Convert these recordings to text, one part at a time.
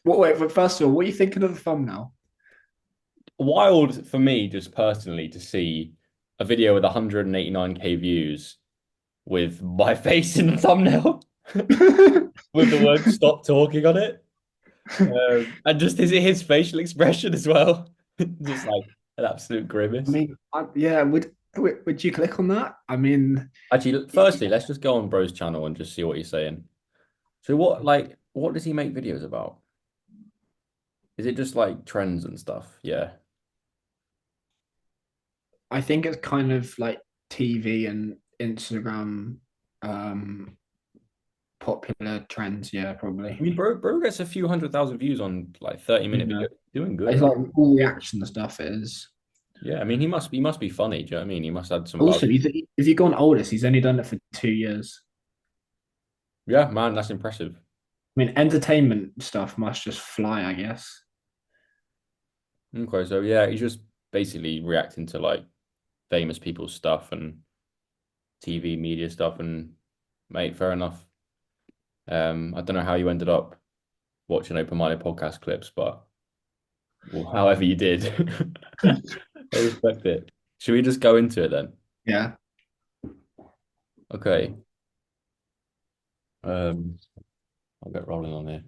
Wait, but first of all, what are you thinking of the thumbnail? Wild for me, just personally, to see a video with 189K views with my face in the thumbnail with the word "stop talking" on it, and just his facial expression as well, just like an absolute I grimace. mean, yeah, would you click on that? I mean, Actually, firstly, let's just go on Bro's channel and just see what he's saying. So what does he make videos about? Is it just like trends and stuff? Yeah. I think it's kind of like TV and Instagram um popular trends, yeah, I probably. mean, bro gets a few 100,000 views on like 30-minute Yeah. video. Doing good, It's right? like all reaction stuff is. Yeah, I mean, he must be funny. Do you know what I mean? He must add some value. Also, if you go on oldest, he's only done it for 2 years. Yeah, man, that's impressive. I mean, entertainment stuff must just fly, I guess. Okay, so yeah, he's just basically reacting to like famous people's stuff and TV media stuff. And mate, fair enough. I don't know how you ended up watching open-minded podcast clips, but well, however you did, I respect it. Should we just go into it then? Yeah. Okay. Um, I'll get rolling on here.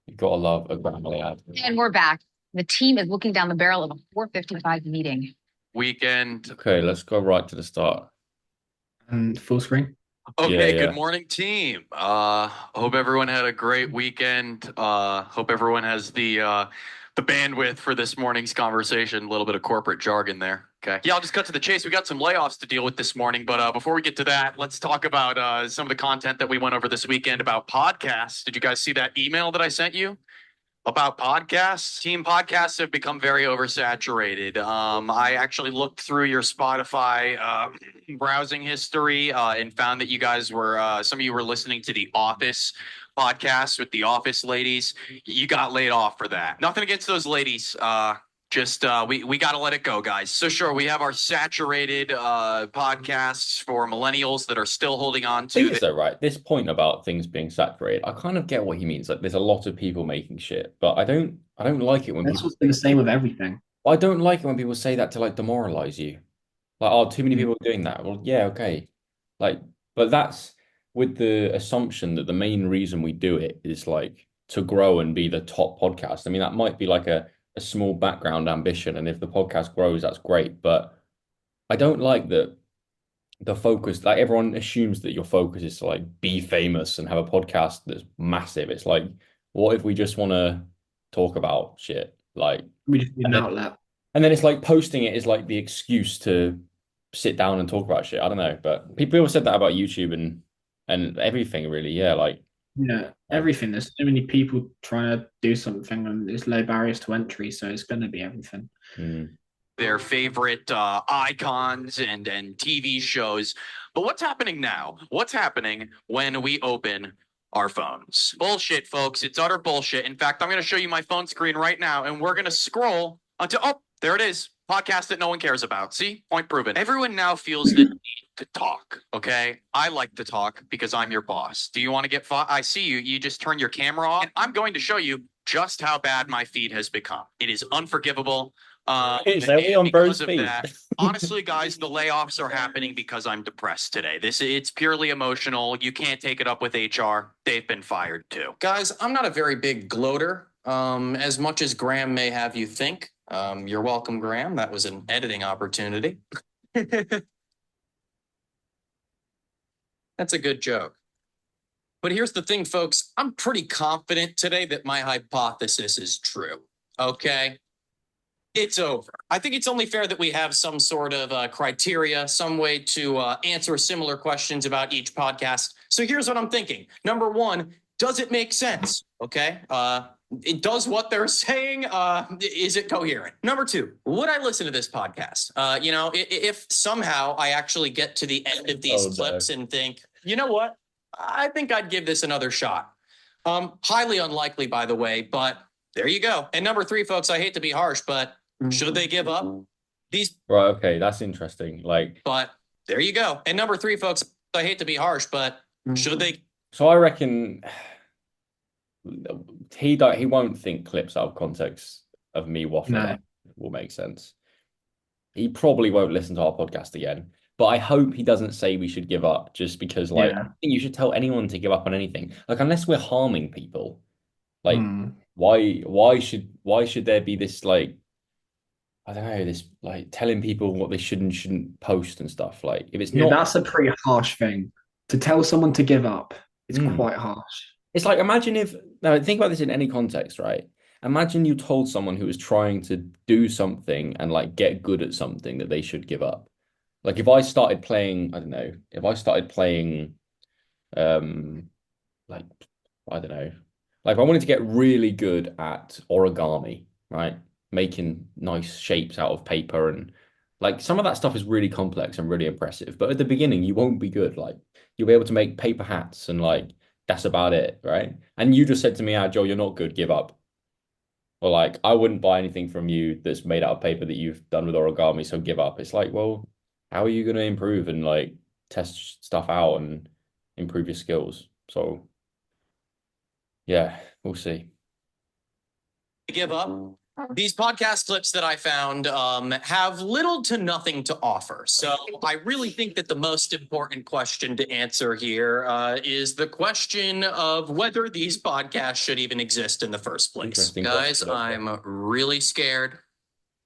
You gotta love a Grammarly ad. And we're back. The team is looking down the barrel of a 4:55 meeting. Weekend. Okay, let's go right to the start. And full screen. Yeah, Okay, good yeah. morning, team. Hope everyone had a great weekend. Hope everyone has the bandwidth for this morning's conversation. A little bit of corporate jargon there. Okay. Yeah, I'll just cut to the chase. We got some layoffs to deal with this morning, but before we get to that, let's talk about some of the content that we went over this weekend about podcasts. Did you guys see that email that I sent you? About podcasts, team podcasts have become very oversaturated. I actually looked through your Spotify browsing history and found that you guys were some of you were listening to the Office podcast with the Office ladies. You got laid off for that. Nothing against those ladies. Just we got to let it go, guys. So sure, we have our saturated podcasts for millennials that are still holding on Thing to is the though, right, this point about things being saturated, I kind of get what he means. Like there's a lot of people making shit, but I don't like it when That's people what's been the same with everything. I don't like it when people say that to like demoralize you. Like, oh, too many Mm. people are doing that. Well, yeah, okay. Like, but that's with the assumption that the main reason we do it is like to grow and be the top podcast. I mean, that might be like a small background ambition, and if the podcast grows, that's great. But I don't like that the focus, like everyone assumes that your focus is to like be famous and have a podcast that's massive. It's like, what if we just want to talk about shit? Like, We just need and an then, outlet. and then it's like posting it is like the excuse to sit down and talk about shit. I don't know, but people have said that about YouTube and everything really. Yeah, like, Yeah, um, everything. There's so many people trying to do something, and there's low barriers to entry, so it's going to be everything. mm. their favorite icons and TV shows. But what's happening now? What's happening when we open our phones? Bullshit, folks. It's utter bullshit. In fact, I'm going to show you my phone screen right now, and we're going to scroll until, oh, there it is. Podcast that no one cares about. See? Point proven. Everyone now feels the need to talk, okay? I like to talk because I'm your boss. Do you want to get I see you. You just turn your camera off, and I'm going to show you just how bad my feed has become. It is unforgivable. So we And on bro's because of feet. that, honestly, guys, the layoffs are happening because I'm depressed today. It's purely emotional. You can't take it up with HR. They've been fired too. Guys, I'm not a very big gloater, as much as Graham may have you think. You're welcome, Graham. That was an editing opportunity. That's a good joke. But here's the thing, folks. I'm pretty confident today that my hypothesis is true. Okay? It's over. I think it's only fair that we have some sort of criteria, some way to answer similar questions about each podcast. So here's what I'm thinking. Number one, does it make sense? Okay. It does what they're saying. Is it coherent? Number two, would I listen to this podcast? If somehow I actually get to the end of these Oh no. clips and think, you know what? I think I'd give this another shot. Highly unlikely, by the way, but there you go. And number three, folks, I hate to be harsh, but should they give up? These, Right, okay, that's interesting. Like, but there you go. And number three, folks, I hate to be harsh, but should they? so I reckon he won't think clips out of context of me waffling No. on will make sense. He probably won't listen to our podcast again. But I hope he doesn't say we should give up just because, like, I Yeah. think you should tell anyone to give up on anything. Like, unless we're harming people, like, Mm. why should there be this like I don't know, this like telling people what they should and shouldn't post and stuff. Like, if it's Yeah, not, that's a pretty harsh thing. To tell someone to give up is mm. quite harsh. It's like imagine if now think about this in any context, right? Imagine you told someone who was trying to do something and like get good at something that they should give up. Like if I started playing, I don't know, if I started playing um like I don't know, like if I wanted to get really good at origami, right? Making nice shapes out of paper and like some of that stuff is really complex and really impressive. But at the beginning, you won't be good. Like you'll be able to make paper hats and like that's about it, right? And you just said to me, ah, Joe, you're not good, give up. Or like, I wouldn't buy anything from you that's made out of paper that you've done with origami, so give up. It's like, well, how are you going to improve and like test stuff out and improve your skills? So yeah, we'll see. Give up. These podcast clips that I found have little to nothing to offer. So I really think that the most important question to answer here is the question of whether these podcasts should even exist in the first place. Interesting Guys, question, okay. I'm really scared.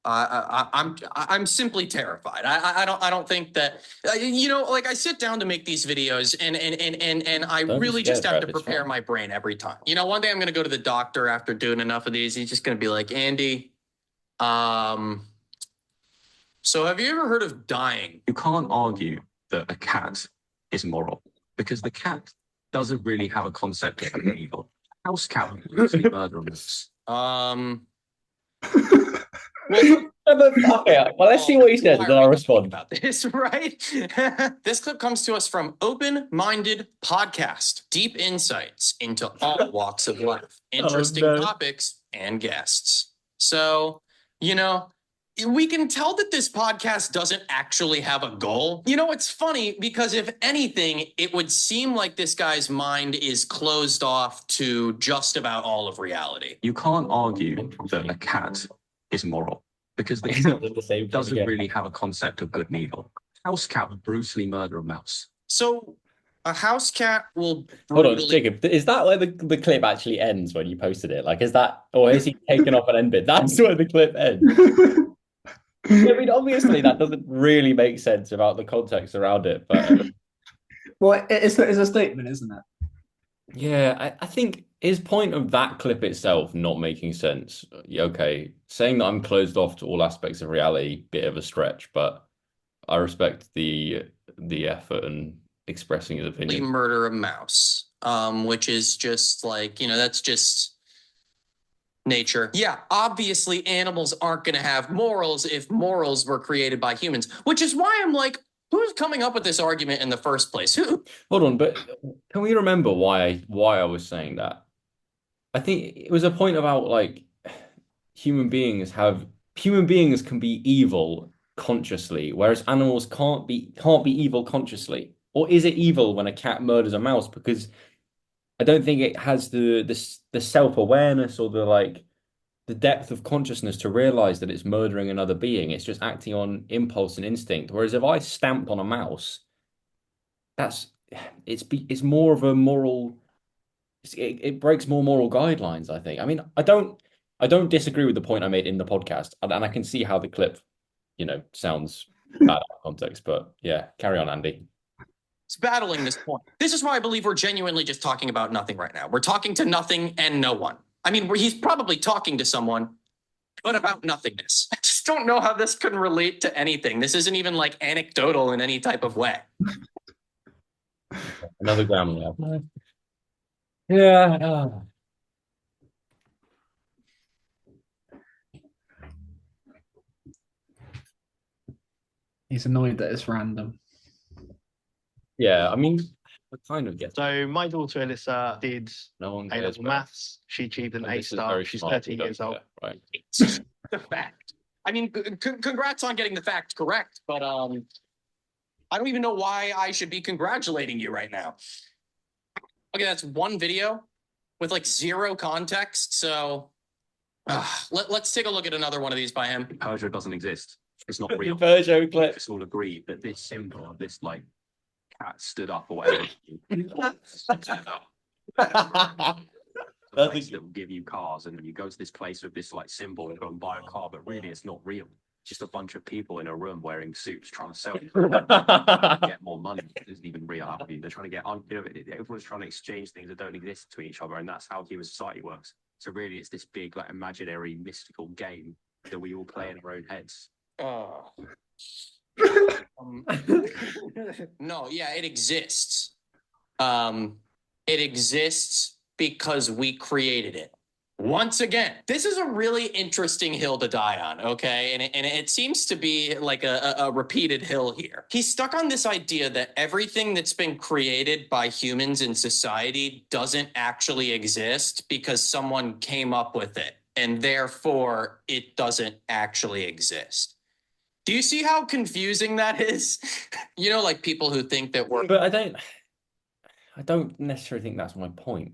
I'm simply terrified. I don't think that like I sit down to make these videos and I Don't be really scared, just have to Trev, it's prepare fine. my brain every time. You know, one day I'm gonna go to the doctor after doing enough of these. He's just gonna be like, Andy, so have you ever heard of dying? You can't argue that a cat is moral because the cat doesn't really have a concept of evil. House cat would brutally murder a mouse. Well, Okay, well, let's see what he says, why and then are I'll we respond. talking about this, right? This clip comes to us from Open Minded Podcast. Deep insights into all walks of life, interesting no. topics, and guests. So, you know, we can tell that this podcast doesn't actually have a goal. You know, it's funny because if anything, it would seem like this guy's mind is closed off to just about all of reality. You can't argue that a cat is moral because the It's not cat the same thing doesn't again. really have a concept of good and evil. House cat would brutally murder a mouse. So a house cat will Hold on, brutally- Jacob. Is that where the clip actually ends when you posted it? Like, is that, or is he taken off an end bit? That's where the clip ends. I mean, obviously, that doesn't really make sense about the context around it, but Well, it's a statement, isn't it? yeah, I think his point of that clip itself not making sense. Yeah, okay, saying that I'm closed off to all aspects of reality, bit of a stretch, but I respect the effort and expressing his opinion. murder a mouse, which is just like, you know, that's just nature. Yeah, obviously animals aren't going to have morals if morals were created by humans, which is why I'm like, who's coming up with this argument in the first place? Who? Hold on, but can we remember why I was saying that? I think it was a point about like human beings can be evil consciously, whereas animals can't be evil consciously. Or is it evil when a cat murders a mouse? Because I don't think it has the self-awareness or the depth of consciousness to realize that it's murdering another being. It's just acting on impulse and instinct. Whereas if I stamped on a mouse, it's more of a moral. It breaks more moral guidelines, I think. I mean, I don't disagree with the point I made in the podcast, and I can see how the clip, sounds bad out of context. But yeah, carry on, Andy. It's battling this point. This is why I believe we're genuinely just talking about nothing right now. We're talking to nothing and no one. I mean, he's probably talking to someone, but about nothingness. I just don't know how this can relate to anything. This isn't even like anecdotal in any type of way. Another ground lab. Yeah. He's annoyed that it's random. Yeah, I mean, I kind of get So my daughter Alyssa did no one A cares level maths. She achieved an A This is star. very She's smart, 13 we years don't old. care, right? It's just the fact. I mean, congrats on getting the fact correct, but I don't even know why I should be congratulating you right now. Okay, that's one video. with like zero context. So let's take a look at another one of these by him. Peugeot doesn't exist. It's not The real. Peugeot clip. It's all agreed that this symbol of this like cat stood up or whatever. Place that will give you cars, and then you go to this place with this like symbol and go and buy a car, but really it's not real. It's just a bunch of people in a room wearing suits trying to sell you get more money. It isn't even real. They're trying to get on. Everyone's trying to exchange things that don't exist between each other, and that's how human society works. So really, it's this big like imaginary mystical game that we all play in our own heads. No, yeah, it exists. It exists because we created it. Once again, this is a really interesting hill to die on, okay? And it seems to be like a repeated hill here. He's stuck on this idea that everything that's been created by humans in society doesn't actually exist because someone came up with it, and therefore it doesn't actually exist. Do you see how confusing that is? You know, like people who think that we're... But I don't necessarily think that's my point.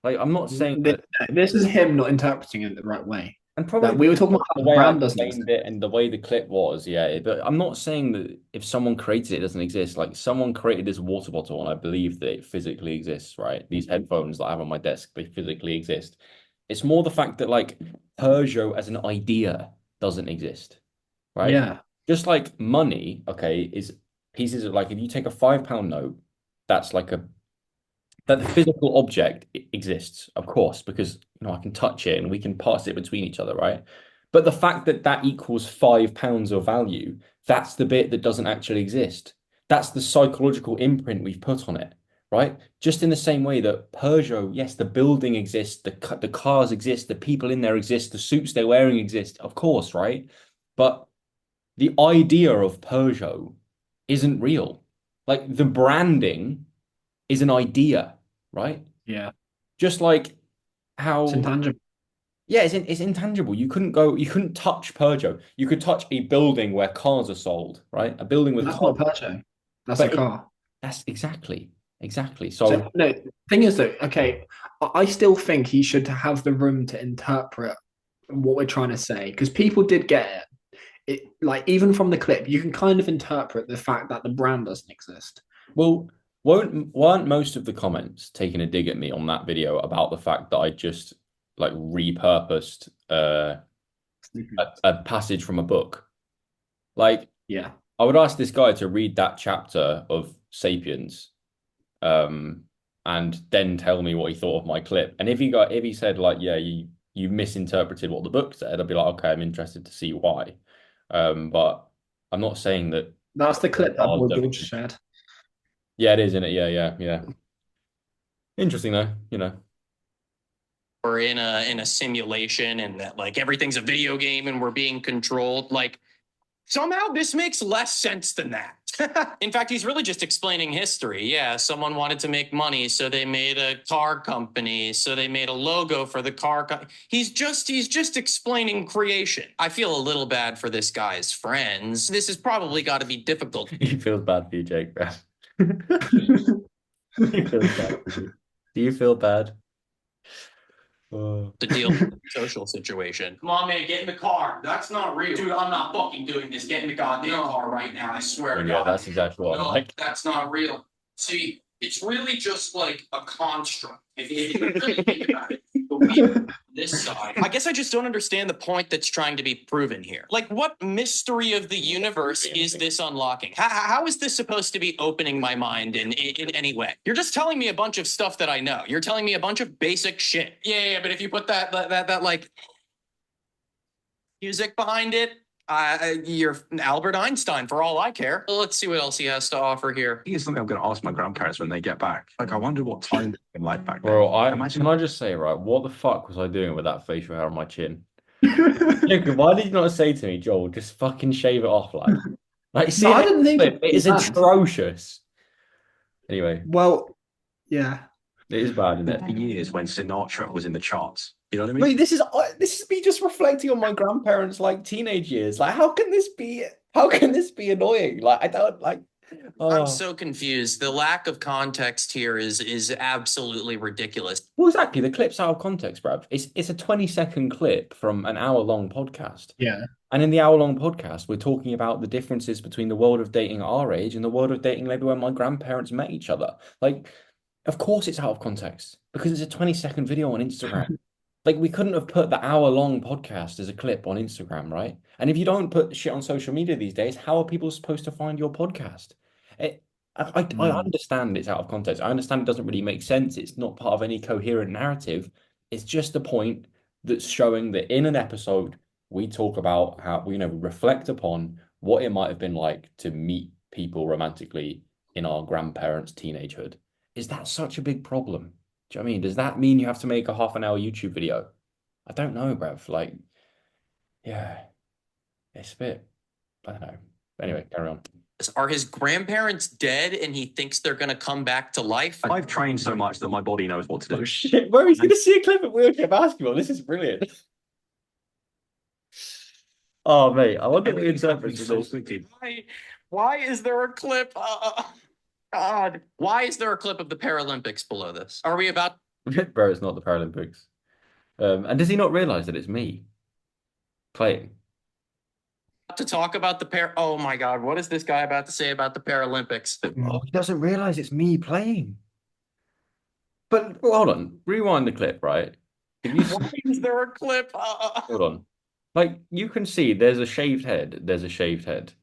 Like, I'm not saying that... This is him not interpreting it the right way. And probably we were talking about the how the way I brand doesn't explained exist. it and the way the clip was, yeah. But I'm not saying that if someone created it, it doesn't exist. Like, someone created this water bottle, and I believe that it physically exists, right? These headphones that I have on my desk, they physically exist. It's more the fact that, like, Peugeot as an idea doesn't exist, right? Yeah. Just like money, okay, is pieces of, like, if you take a £5 note, that's like that the physical object exists, of course, because I can touch it and we can pass it between each other, right? But the fact that that equals £5 of value, that's the bit that doesn't actually exist. That's the psychological imprint we've put on it, right? Just in the same way that Peugeot, yes, the building exists, the cars exist, the people in there exist, the suits they're wearing exist, of course, right? But the idea of Peugeot isn't real. Like, the branding is an idea, right? Yeah. Just like how It's intangible. Yeah, it's intangible. You couldn't touch Peugeot. You could touch a building where cars are sold, right? A building with That's cars. not a Peugeot. That's But a car. That's exactly. So no, thing is though, okay, I still think he should have the room to interpret what we're trying to say, because people did get it. Like, even from the clip, you can kind of interpret the fact that the brand doesn't exist. Well, weren't most of the comments taking a dig at me on that video about the fact that I just like repurposed a passage from a book? Like, Yeah. I would ask this guy to read that chapter of Sapiens, and then tell me what he thought of my clip. And if he said like, yeah, you misinterpreted what the book said, I'd be like, okay, I'm interested to see why. But I'm not saying that. That's the clip that Boy George shared. Yeah, it is, isn't it? Yeah. Interesting though, We're in a simulation, and that like everything's a video game and we're being controlled. Like, somehow this makes less sense than that. In fact, he's really just explaining history. Yeah, someone wanted to make money, so they made a car company, so they made a logo for the car company. He's just explaining creation. I feel a little bad for this guy's friends. This has probably got to be difficult. He feels bad for you, Jake. He feels bad for you. Do you feel bad? To deal with the social situation. Come on, man, get in the car. That's not real. Dude, I'm not fucking doing this. Get in the goddamn car right now. I swear to Yeah, God. that's exactly what I'm like. That's not real. See, it's really just like a construct. If you really think about it, this side. I guess I just don't understand the point that's trying to be proven here. Like, what mystery of the universe is this unlocking? How is this supposed to be opening my mind in any way? You're just telling me a bunch of stuff that I know. You're telling me a bunch of basic shit. Yeah, but if you put that like music behind it, you're Albert Einstein for all I care. Let's see what else he has to offer here. Here's something I'm going to ask my grandparents when they get back. Like, I wonder what time they been like back then. Bro, Imagine can I just say, right, what the fuck was I doing with that facial hair on my chin? Jacob, why did you not say to me, Joel, just fucking shave it off, like see, I didn't think it is bad. atrocious. Anyway, Well, yeah. it is bad, isn't it? for years when Sinatra was in the charts. You know what I mean? Wait, this is me just reflecting on my grandparents' like teenage years. Like, how can this be annoying? Like, I don't like. I'm so confused. The lack of context here is absolutely ridiculous. Well, exactly. The clip's out of context, bruv. It's a 20-second clip from an hour-long podcast. Yeah. And in the hour-long podcast, we're talking about the differences between the world of dating at our age and the world of dating maybe when my grandparents met each other. Like, of course it's out of context because it's a 20-second video on Instagram. Like, we couldn't have put the hour-long podcast as a clip on Instagram, right? And if you don't put shit on social media these days, how are people supposed to find your podcast? It, I understand it's out of context. I understand it doesn't really make sense. It's not part of any coherent narrative. It's just a point that's showing that in an episode, we talk about how we reflect upon what it might have been like to meet people romantically in our grandparents' teenagehood. Is that such a big problem? Do you know what I mean? Does that mean you have to make a half-an-hour YouTube video? I don't know, bruv. Like, yeah, it's a bit, I don't know. Anyway, carry on. Are his grandparents dead and he thinks they're going to come back to life? I've trained so much that my body knows what to do. Oh shit, bro, he's gonna see a clip of wheelchair basketball. This is brilliant. Oh mate, I wonder what the interpreters so this. quickly. Why is there a clip? God. Why is there a clip of the Paralympics below this? Are we about Bro, it's not the Paralympics. And does he not realize that it's me playing? to talk about the Oh my God, what is this guy about to say about the Paralympics? Oh, he doesn't realize it's me playing. But well, hold on, rewind the clip, right? If you Why is there a clip? hold on, like you can see, there's a shaved head. There's a shaved head.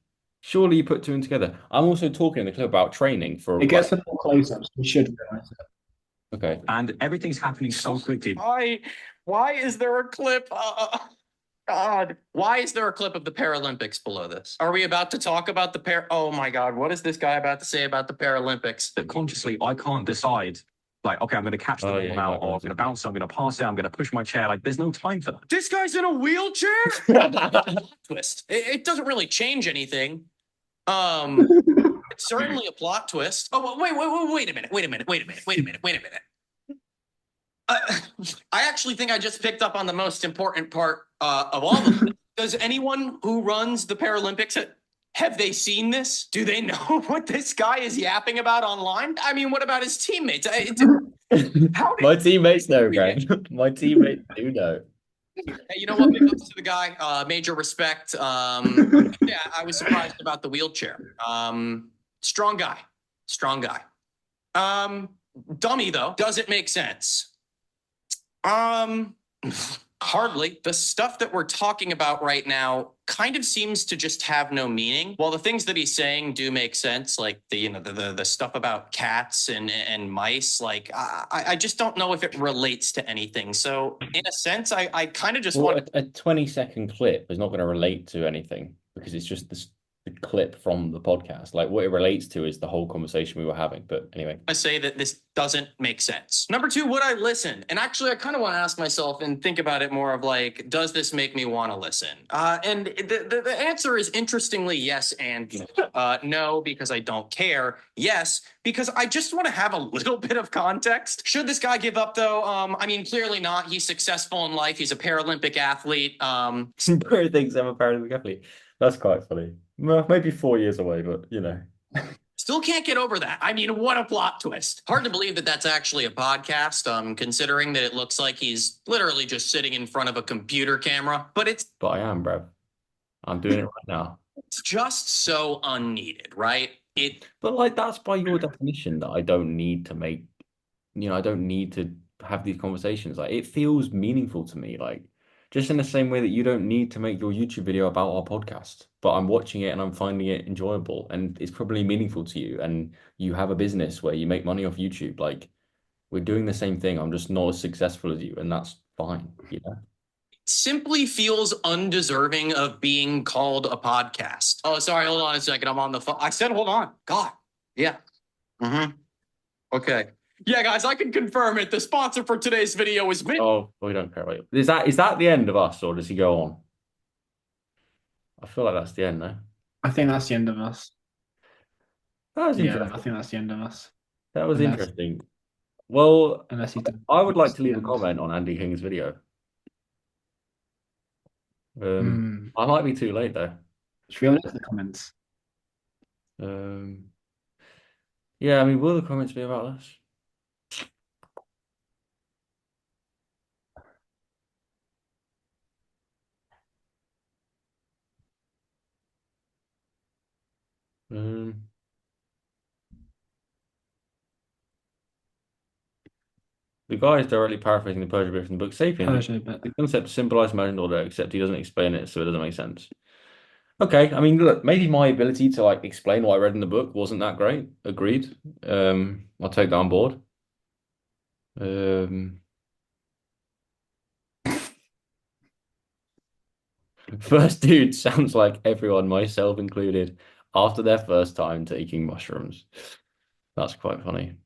Surely you put two and together. I'm also talking in the clip about training for. It gets some more close-ups. We should realize it. Okay. And everything's happening so quickly. Why is there a clip? God. Why is there a clip of the Paralympics below this? Are we about to talk about the Oh my God, what is this guy about to say about the Paralympics? That consciously I can't decide. Like, okay, I'm going to catch the ball now, or I'm going to bounce, I'm going to pass it, I'm going to push my chair. Like, there's no time for that. This guy's in a wheelchair? Twist. It doesn't really change anything. It's certainly a plot twist. Oh, wait a minute. I actually think I just picked up on the most important part of all of it. Does anyone who runs the Paralympics, have they seen this? Do they know what this guy is yapping about online? I mean, what about his teammates? My teammates know, Greg. My teammates do know. Hey, you know what? Big ups to the guy. Major respect. Yeah, I was surprised about the wheelchair. Strong guy. Dummy though. Does it make sense? Hardly. The stuff that we're talking about right now kind of seems to just have no meaning. While the things that he's saying do make sense, like the stuff about cats and mice, like I just don't know if it relates to anything. So in a sense, I kind of just want a 20-second clip is not going to relate to anything because it's just the clip from the podcast. Like what it relates to is the whole conversation we were having. But anyway, I say that this doesn't make sense. Number two, would I listen? And actually, I kind of want to ask myself and think about it more of like, does this make me want to listen? And the answer is interestingly yes and no, because I don't care. Yes, because I just want to have a little bit of context. Should this guy give up though? I mean, clearly not. He's successful in life. He's a Paralympic athlete. Bro thinks I'm a Paralympic athlete. That's quite funny. Well, maybe 4 years away, but you know. Still can't get over that. I mean, what a plot twist. Hard to believe that that's actually a podcast, considering that it looks like he's literally just sitting in front of a computer camera. But I am, bro. I'm doing it right now. It's just so unneeded, right? But like that's by your definition that I don't need to make, I don't need to have these conversations. Like it feels meaningful to me. Like just in the same way that you don't need to make your YouTube video about our podcast, but I'm watching it and I'm finding it enjoyable and it's probably meaningful to you. And you have a business where you make money off YouTube. Like we're doing the same thing. I'm just not as successful as you, and that's fine. Simply feels undeserving of being called a podcast. Oh, sorry. Hold on a second. I'm on the phone. I said, hold on. God. Yeah. Okay. Yeah, guys, I can confirm it. The sponsor for today's video is Oh, we don't care about it. Is that the end of us, or does he go on? I feel like that's the end, no? I think that's the end of us. That was Yeah, interesting. I think that's the end of us. That was interesting. Well, Unless he I would like to leave a comment on Andy King's video. I might be too late though. Should we have a look at the comments? Yeah, I mean, will the comments be about this? Um, the guy is directly paraphrasing the Persian bit from the book *Sapiens*. Persia, but The concept is symbolized imagined order, except he doesn't explain it, so it doesn't make sense. Okay, I mean, look, maybe my ability to like explain what I read in the book wasn't that great. Agreed. I'll take that on board. Um, First dude sounds like everyone, myself included, after their first time taking mushrooms. That's quite funny.